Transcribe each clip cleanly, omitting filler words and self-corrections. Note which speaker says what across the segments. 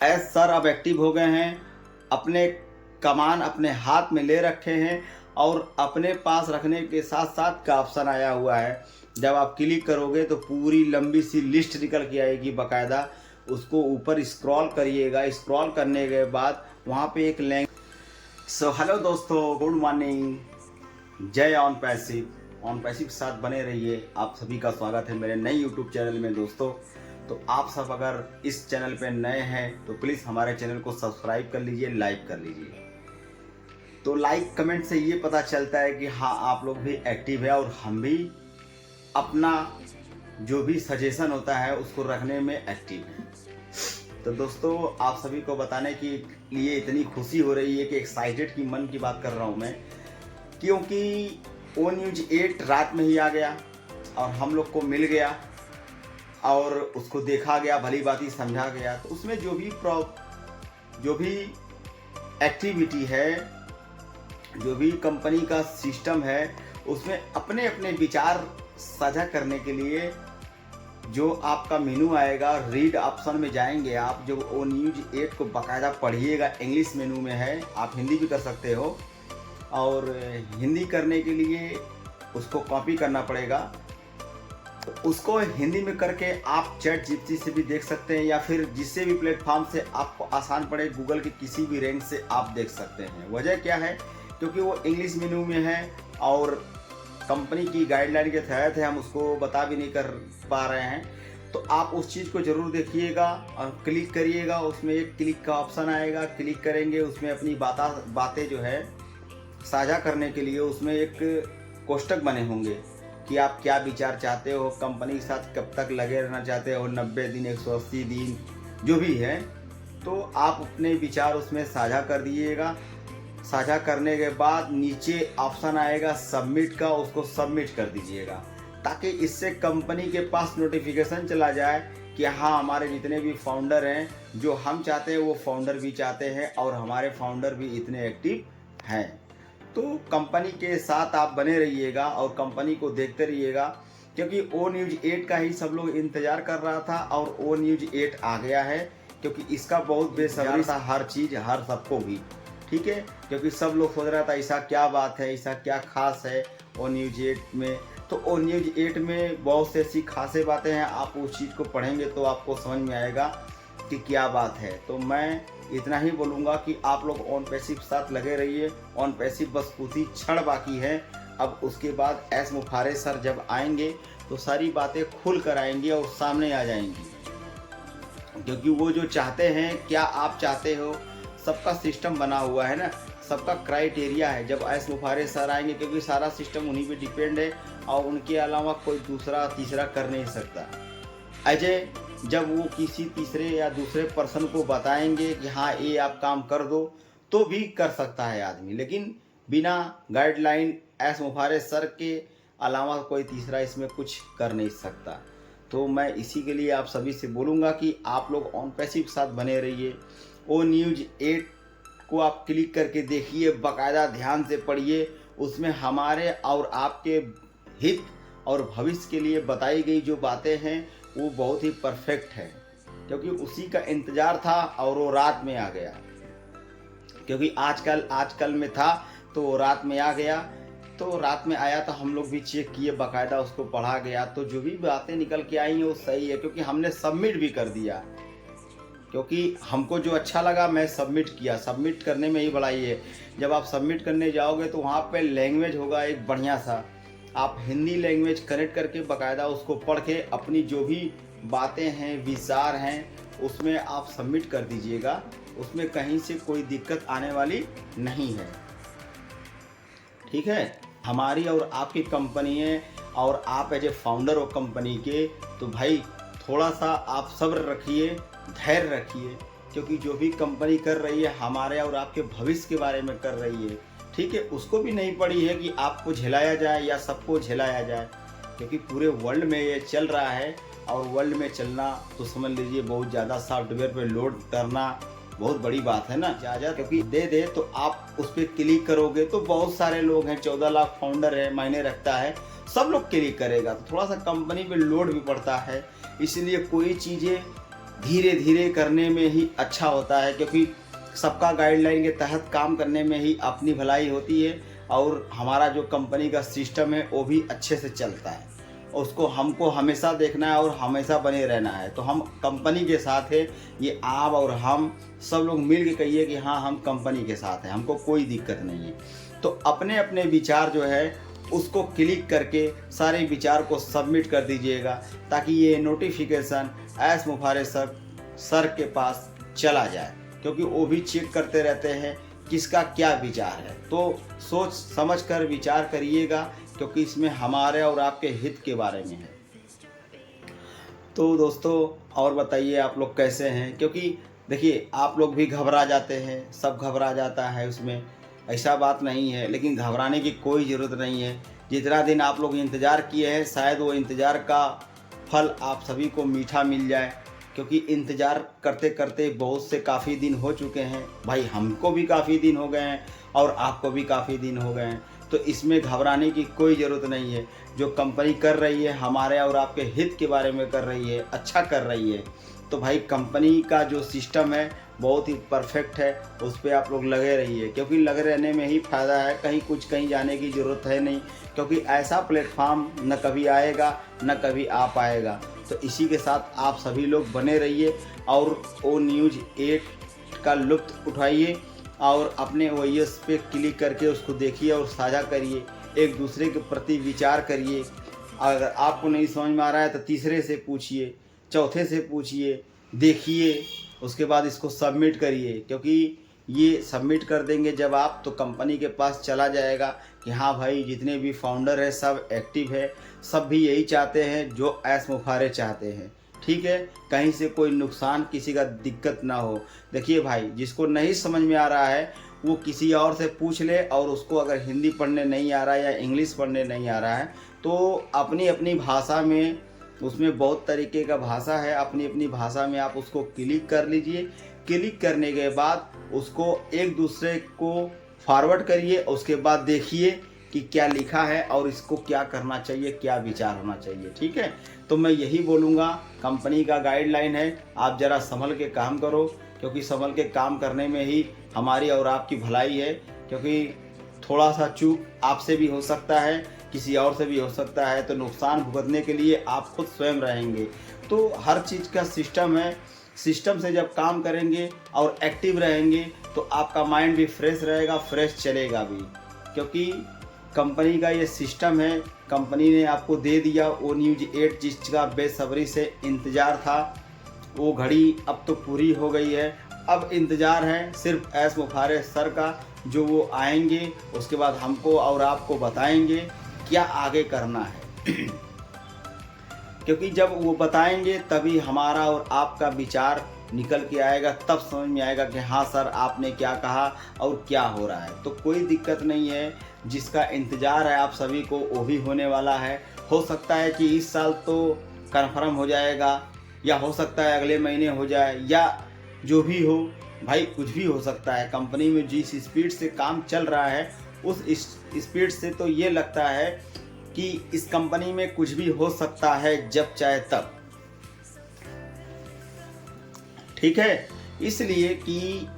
Speaker 1: S sir अब active हो गए हैं, अपने कमान अपने हाथ में ले रखे हैं और अपने पास रखने के साथ साथ का ऑप्शन आया हुआ है। जब आप क्लिक करोगे तो पूरी लंबी सी लिस्ट निकल के आएगी बाकायदा। उसको ऊपर स्क्रॉल करिएगा, स्क्रॉल करने के बाद वहाँ पे एक लिंक। सो हेलो दोस्तों, गुड मॉर्निंग, जय ऑन पैसिव के साथ बने रहिए। आप सभी का स्वागत है मेरे नए यूट्यूब चैनल में दोस्तों। तो आप सब अगर इस चैनल पे नए हैं तो प्लीज़ हमारे चैनल को सब्सक्राइब कर लीजिए, लाइक कर लीजिए। तो लाइक कमेंट से ये पता चलता है कि हाँ आप लोग भी एक्टिव है और हम भी अपना जो भी सजेशन होता है उसको रखने में एक्टिव हैं। तो दोस्तों आप सभी को बताने के लिए इतनी खुशी हो रही है कि एक्साइटेड की मन की बात कर रहा हूँ मैं, क्योंकि ओ न्यूज 8 रात में ही आ गया और हम लोग को मिल गया और उसको देखा गया, भली बात ही समझा गया। तो उसमें जो भी एक्टिविटी है, जो भी कंपनी का सिस्टम है, उसमें अपने अपने विचार साझा करने के लिए जो आपका मेनू आएगा, रीड ऑप्शन में जाएंगे आप, जो ओ न्यूज 8 को बाकायदा पढ़िएगा। इंग्लिश मेनू में है, आप हिंदी भी कर सकते हो और हिंदी करने के लिए उसको कॉपी करना पड़ेगा। तो उसको हिंदी में करके आप चैट जीपीटी से भी देख सकते हैं या फिर जिससे भी प्लेटफॉर्म से आपको आसान पड़े, गूगल के किसी भी रैंक से आप देख सकते हैं। वजह क्या है, क्योंकि वो इंग्लिश मेनू में है और कंपनी की गाइडलाइन के तहत है, हम उसको बता भी नहीं कर पा रहे हैं। तो आप उस चीज़ को ज़रूर देखिएगा और क्लिक करिएगा। उसमें एक क्लिक का ऑप्शन आएगा, क्लिक करेंगे, उसमें अपनी बातें जो है साझा करने के लिए उसमें एक कोष्टक बने होंगे कि आप क्या विचार चाहते हो, कंपनी के साथ कब तक लगे रहना चाहते हो, 90 दिन, 180 दिन, जो भी है। तो आप अपने विचार उसमें साझा कर दीजिएगा। साझा करने के बाद नीचे ऑप्शन आएगा सबमिट का, उसको सबमिट कर दीजिएगा ताकि इससे कंपनी के पास नोटिफिकेशन चला जाए कि हाँ हमारे जितने भी फाउंडर हैं, जो हम चाहते हैं वो फाउंडर भी चाहते हैं और हमारे फाउंडर भी इतने एक्टिव हैं। तो कंपनी के साथ आप बने रहिएगा और कंपनी को देखते रहिएगा, क्योंकि ओ न्यूज 8 का ही सब लोग इंतज़ार कर रहा था और ओ न्यूज 8 आ गया है। क्योंकि इसका बहुत बेसब्री था, हर चीज़ हर सबको भी, ठीक है। क्योंकि सब लोग सोच रहा था ऐसा क्या बात है, ऐसा क्या खास है ओ न्यूज 8 में। तो ओ न्यूज 8 में बहुत से ऐसी खासे बातें हैं, आप उस चीज़ को पढ़ेंगे तो आपको समझ में आएगा कि क्या बात है। तो मैं इतना ही बोलूँगा कि आप लोग ऑन पैसिव के साथ लगे रहिए। ऑन पैसिव बस कुछ ही क्षण बाकी है। अब उसके बाद एस मुफारे सर जब आएंगे तो सारी बातें खुल कर आएंगी और सामने आ जाएंगी, क्योंकि वो जो चाहते हैं, क्या आप चाहते हो, सबका सिस्टम बना हुआ है ना, सबका क्राइटेरिया है। जब एस मुफारे सर आएंगे, क्योंकि सारा सिस्टम उन्हीं पे डिपेंड है और उनके अलावा कोई दूसरा तीसरा कर नहीं सकता। अजय जब वो किसी तीसरे या दूसरे पर्सन को बताएंगे कि हाँ ये आप काम कर दो, तो भी कर सकता है आदमी, लेकिन बिना गाइडलाइन एस मुफारे सर के अलावा कोई तीसरा इसमें कुछ कर नहीं सकता। तो मैं इसी के लिए आप सभी से बोलूँगा कि आप लोग ऑन पैसिव के साथ बने रहिए। ओ न्यूज 8 को आप क्लिक करके देखिए, बाकायदा ध्यान से पढ़िए। उसमें हमारे और आपके हित और भविष्य के लिए बताई गई जो बातें हैं वो बहुत ही परफेक्ट है, क्योंकि उसी का इंतज़ार था और वो रात में आ गया। क्योंकि आजकल में था तो वो रात में आ गया। तो रात में आया तो हम लोग भी चेक किए, बाकायदा उसको पढ़ा गया। तो जो भी बातें निकल के आई हैं वो सही है, क्योंकि हमने सबमिट भी कर दिया। क्योंकि हमको जो अच्छा लगा मैं सबमिट किया। सबमिट करने में ही बड़ा ये है, जब आप सबमिट करने जाओगे तो वहाँ पे लैंग्वेज होगा एक बढ़िया सा, आप हिंदी लैंग्वेज कनेक्ट करके बाकायदा उसको पढ़ के अपनी जो भी बातें हैं, विचार हैं, उसमें आप सबमिट कर दीजिएगा। उसमें कहीं से कोई दिक्कत आने वाली नहीं है, ठीक है। हमारी और आपकी कंपनी है और आप एज ए फाउंडर हो कंपनी के, तो भाई थोड़ा सा आप सब्र रखिए, धैर्य रखिए, क्योंकि जो भी कंपनी कर रही है हमारे और आपके भविष्य के बारे में कर रही है, ठीक है। उसको भी नहीं पड़ी है कि आपको झेलाया जाए या सबको झेलाया जाए, क्योंकि पूरे वर्ल्ड में ये चल रहा है और वर्ल्ड में चलना तो समझ लीजिए बहुत ज़्यादा सॉफ्टवेयर पे लोड करना बहुत बड़ी बात है ना ज़्यादा। क्योंकि दे तो आप उस पर क्लिक करोगे तो बहुत सारे लोग हैं, 14 लाख फाउंडर है, मायने रखता है, सब लोग क्लिक करेगा तो थोड़ा सा कंपनी पे लोड भी पड़ता है। इसलिए कोई चीज़ें धीरे धीरे करने में ही अच्छा होता है, क्योंकि सबका गाइडलाइन के तहत काम करने में ही अपनी भलाई होती है और हमारा जो कंपनी का सिस्टम है वो भी अच्छे से चलता है। उसको हमको हमेशा देखना है और हमेशा बने रहना है। तो हम कंपनी के साथ है, ये आप और हम सब लोग मिल के कहिए कि हाँ हम कंपनी के साथ हैं, हमको कोई दिक्कत नहीं है। तो अपने अपने विचार जो है उसको क्लिक करके सारे विचार को सबमिट कर दीजिएगा, ताकि ये नोटिफिकेशन एस मुफारे सर के पास चला जाए, क्योंकि वो भी चेक करते रहते हैं किसका क्या विचार है। तो सोच समझ कर विचार करिएगा, क्योंकि इसमें हमारे और आपके हित के बारे में है। तो दोस्तों और बताइए आप लोग कैसे हैं, क्योंकि देखिए आप लोग भी घबरा जाते हैं, सब घबरा जाता है उसमें, ऐसा बात नहीं है, लेकिन घबराने की कोई ज़रूरत नहीं है। जितना दिन आप लोग इंतज़ार किए हैं शायद वो इंतज़ार का फल आप सभी को मीठा मिल जाए, क्योंकि इंतज़ार करते करते बहुत से काफ़ी दिन हो चुके हैं भाई, हमको भी काफ़ी दिन हो गए हैं और आपको भी काफ़ी दिन हो गए हैं। तो इसमें घबराने की कोई ज़रूरत नहीं है। जो कंपनी कर रही है हमारे और आपके हित के बारे में कर रही है, अच्छा कर रही है। तो भाई कंपनी का जो सिस्टम है बहुत ही परफेक्ट है, उस पर आप लोग लगे रहिए, क्योंकि लगे रहने में ही फ़ायदा है। कहीं जाने की ज़रूरत है नहीं, क्योंकि ऐसा प्लेटफॉर्म न कभी आएगा न कभी आ पाएगा। तो इसी के साथ आप सभी लोग बने रहिए और ओ न्यूज़ 8 का लुत्फ़ उठाइए और अपने OS पे क्लिक करके उसको देखिए और साझा करिए, एक दूसरे के प्रति विचार करिए। अगर आपको नहीं समझ में आ रहा है तो तीसरे से पूछिए, चौथे से पूछिए, देखिए, उसके बाद इसको सबमिट करिए, क्योंकि ये सबमिट कर देंगे जब आप, तो कंपनी के पास चला जाएगा कि हाँ भाई जितने भी फाउंडर है सब एक्टिव है, सब भी यही चाहते हैं जो एस मुफारे चाहते हैं। ठीक है, कहीं से कोई नुकसान, किसी का दिक्कत ना हो। देखिए भाई, जिसको नहीं समझ में आ रहा है वो किसी और से पूछ ले, और उसको अगर हिंदी पढ़ने नहीं आ रहा है या इंग्लिश पढ़ने नहीं आ रहा है तो अपनी अपनी भाषा में, उसमें बहुत तरीके का भाषा है, अपनी अपनी भाषा में आप उसको क्लिक कर लीजिए। क्लिक करने के बाद उसको एक दूसरे को फॉरवर्ड करिए, उसके बाद देखिए कि क्या लिखा है और इसको क्या करना चाहिए, क्या विचार होना चाहिए। ठीक है, तो मैं यही बोलूँगा, कंपनी का गाइडलाइन है, आप ज़रा संभल के काम करो, क्योंकि संभल के काम करने में ही हमारी और आपकी भलाई है। क्योंकि थोड़ा सा चूक आपसे भी हो सकता है, किसी और से भी हो सकता है, तो नुकसान भुगतने के लिए आप खुद स्वयं रहेंगे। तो हर चीज़ का सिस्टम है, सिस्टम से जब काम करेंगे और एक्टिव रहेंगे तो आपका माइंड भी फ्रेश रहेगा, फ्रेश चलेगा भी, क्योंकि कंपनी का ये सिस्टम है। कंपनी ने आपको दे दिया वो न्यूज़ 8 जिसका बेसब्री से इंतज़ार था, वो घड़ी अब तो पूरी हो गई है। अब इंतज़ार है सिर्फ एस मुफारे सर का, जो वो आएंगे उसके बाद हमको और आपको बताएंगे क्या आगे करना है। क्योंकि जब वो बताएंगे तभी हमारा और आपका विचार निकल के आएगा, तब समझ में आएगा कि हाँ सर आपने क्या कहा और क्या हो रहा है। तो कोई दिक्कत नहीं है, जिसका इंतज़ार है आप सभी को वो भी होने वाला है। हो सकता है कि इस साल तो कन्फर्म हो जाएगा, या हो सकता है अगले महीने हो जाए, या जो भी हो भाई, कुछ भी हो सकता है। कंपनी में जिस स्पीड से काम चल रहा है उस स्पीड से तो ये लगता है कि इस कंपनी में कुछ भी हो सकता है, जब चाहे तब। ठीक है, इसलिए कि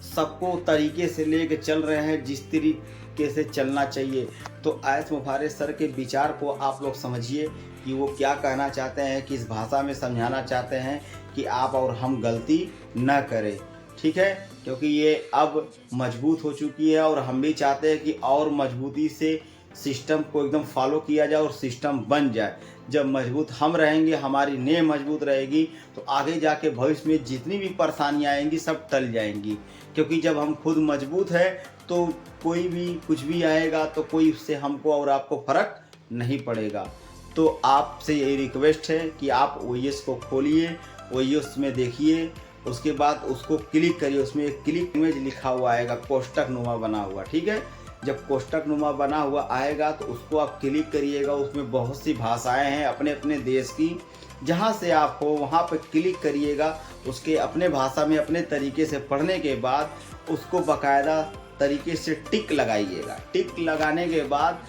Speaker 1: सबको तरीके से लेके चल रहे हैं जिस तरीके से चलना चाहिए। तो एस मुफारे सर के विचार को आप लोग समझिए कि वो क्या कहना चाहते हैं, किस भाषा में समझाना चाहते हैं कि आप और हम गलती न करें। ठीक है, क्योंकि ये अब मजबूत हो चुकी है और हम भी चाहते हैं कि और मजबूती से सिस्टम को एकदम फॉलो किया जाए और सिस्टम बन जाए। जब मजबूत हम रहेंगे, हमारी नींव मजबूत रहेगी, तो आगे जाके भविष्य में जितनी भी परेशानियां आएंगी सब टल जाएंगी। क्योंकि जब हम खुद मजबूत है तो कोई भी कुछ भी आएगा तो कोई उससे हमको और आपको फ़र्क नहीं पड़ेगा। तो आपसे यही रिक्वेस्ट है कि आप OS को खोलिए, OS में देखिए, उसके बाद उसको क्लिक करिए, उसमें एक क्लिक इमेज लिखा हुआ आएगा, कोष्टक नुमा बना हुआ। ठीक है, जब कोष्टक नुमा बना हुआ आएगा तो उसको आप क्लिक करिएगा। उसमें बहुत सी भाषाएं हैं अपने अपने देश की, जहां से आप हो वहां पर क्लिक करिएगा। उसके अपने भाषा में अपने तरीके से पढ़ने के बाद उसको बाकायदा तरीके से टिक लगाइएगा। टिक लगाने के बाद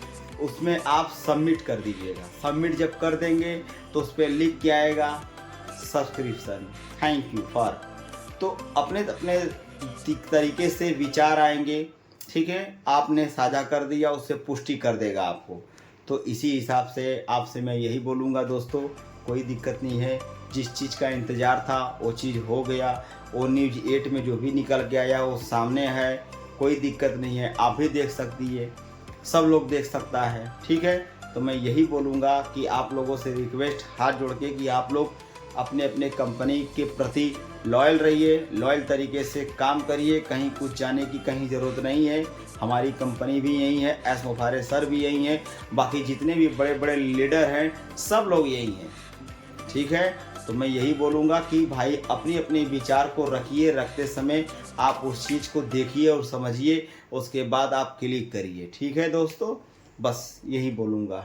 Speaker 1: उसमें आप सबमिट कर दीजिएगा। सबमिट जब कर देंगे तो उस पर लिख के आएगा सब्सक्रिप्शन। Thank you for. तो अपने अपने तरीके से विचार आएंगे, ठीक है, आपने साझा कर दिया उससे पुष्टि कर देगा आपको। तो इसी हिसाब से आपसे मैं यही बोलूँगा दोस्तों, कोई दिक्कत नहीं है, जिस चीज़ का इंतज़ार था वो चीज़ हो गया। वो न्यूज़ 8 में जो भी निकल के आया वो सामने है, कोई दिक्कत नहीं है, आप भी देख सकती है, सब लोग देख सकता है, ठीक है। तो मैं यही बोलूँगा कि आप लोगों से रिक्वेस्ट हाथ जोड़ के कि आप लोग अपने अपने कंपनी के प्रति लॉयल रहिए, लॉयल तरीके से काम करिए, कहीं कुछ जाने की कहीं ज़रूरत नहीं है। हमारी कंपनी भी यही है, एस मुफारे सर भी यही हैं, बाकी जितने भी बड़े बड़े लीडर हैं सब लोग यही हैं, ठीक है। तो मैं यही बोलूँगा कि भाई अपनी अपने विचार को रखिए, रखते समय आप उस चीज़ को देखिए और समझिए, उसके बाद आप क्लिक करिए, ठीक है दोस्तों, बस यही बोलूँगा।